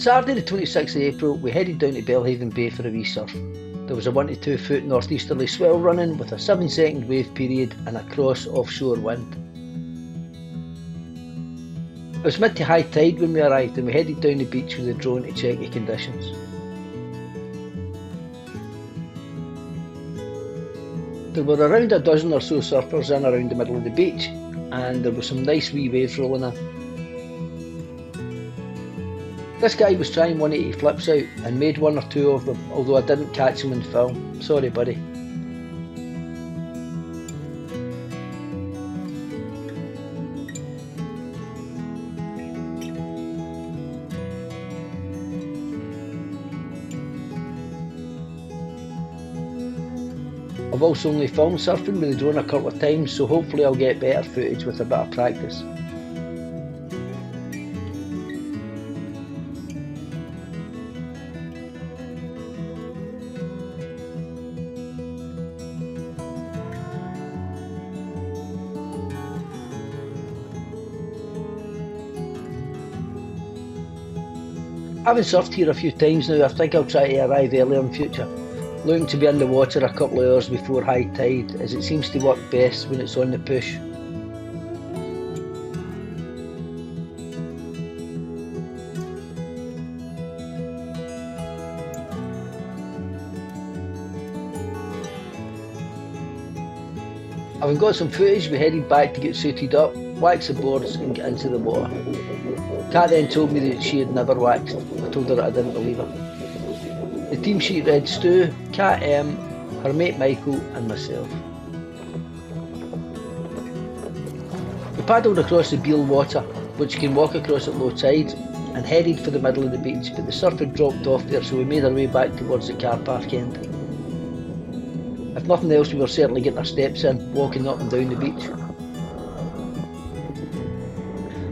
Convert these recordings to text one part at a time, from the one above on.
Saturday the 26th of April we headed down to Belhaven Bay for a wee surf. There was a 1 to 2 foot northeasterly swell running with a 7-second wave period and a cross offshore wind. It was mid to high tide when we arrived and we headed down the beach with the drone to check the conditions. There were around a dozen or so surfers in around the middle of the beach, and there were some nice wee waves rolling in. This guy was trying 180 flips out and made 1 or 2 of them, although I didn't catch him in film. Sorry buddy. I've also only filmed surfing with the drone a couple of times, so hopefully I'll get better footage with a bit of practice. Having surfed here a few times now, I think I'll try to arrive earlier in future. Looking to be in the water a couple of hours before high tide, as it seems to work best when it's on the push. Having got some footage, we headed back to get suited up, wax the boards and get into the water. Kat then told me that she had never waxed. I told her that I didn't believe her. The team sheet read Stu, Kat M, her mate Michael and myself. We paddled across the Beale water, which you can walk across at low tide, and headed for the middle of the beach, but the surf had dropped off there, so we made our way back towards the car park end. If nothing else, we were certainly getting our steps in, walking up and down the beach.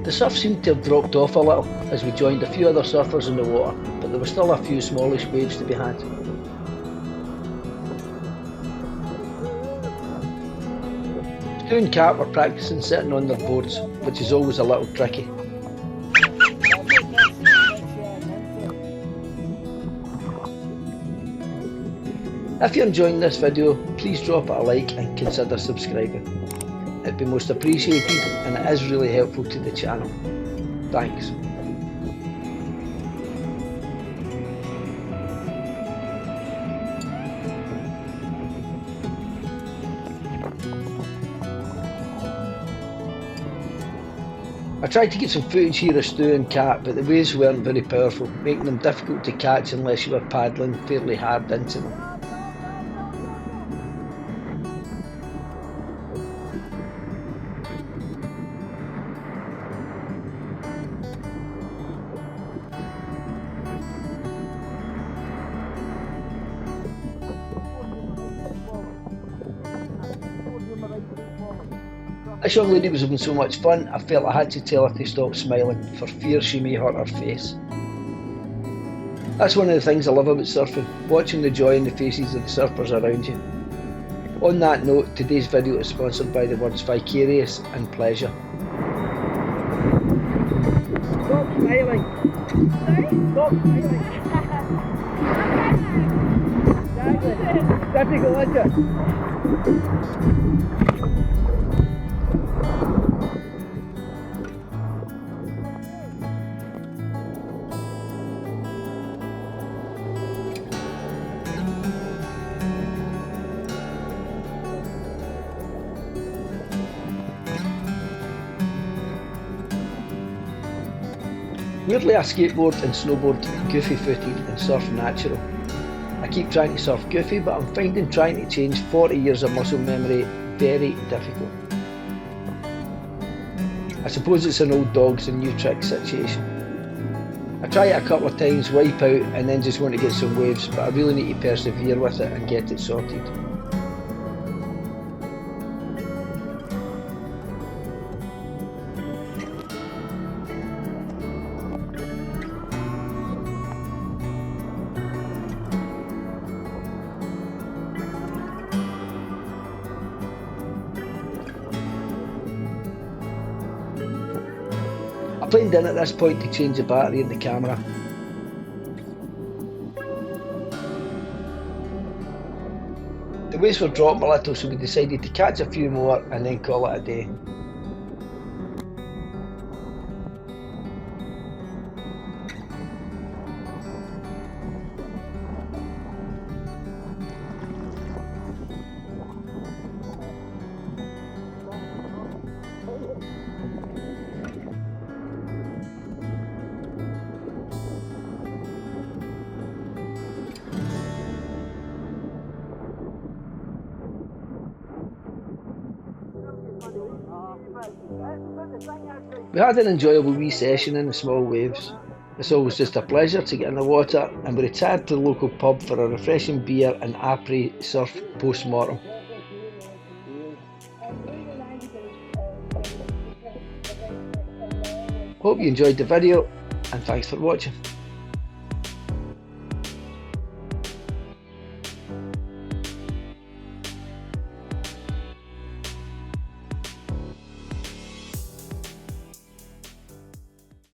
The surf seemed to have dropped off a little as we joined a few other surfers in the water, but there were still a few smallish waves to be had. Stu and Kat were practising sitting on their boards, which is always a little tricky. If you're enjoying this video, please drop it a like and consider subscribing. It'd be most appreciated and it is really helpful to the channel. Thanks. I tried to get some footage here of Stu and Kat, but the waves weren't very powerful, making them difficult to catch unless you were paddling fairly hard into them. This young lady was having so much fun, I felt I had to tell her to stop smiling, for fear she may hurt her face. That's one of the things I love about surfing, watching the joy in the faces of the surfers around you. On that note, today's video is sponsored by the words vicarious and pleasure. Stop smiling! Sorry? Stop smiling! Exactly. Difficult, isn't it? Weirdly, I skateboard and snowboard goofy footed and surf natural. I keep trying to surf goofy, but I'm finding trying to change 40 years of muscle memory very difficult. I suppose it's an old dogs and new tricks situation. I try it a couple of times, wipe out and then just want to get some waves, but I really need to persevere with it and get it sorted. I planed in at this point to change the battery in the camera. The waves were dropping a little, so we decided to catch a few more and then call it a day. We had an enjoyable wee session in the small waves. It's always just a pleasure to get in the water, and we retired to the local pub for a refreshing beer and Apr surf post-mortem. Hope you enjoyed the video, and thanks for watching.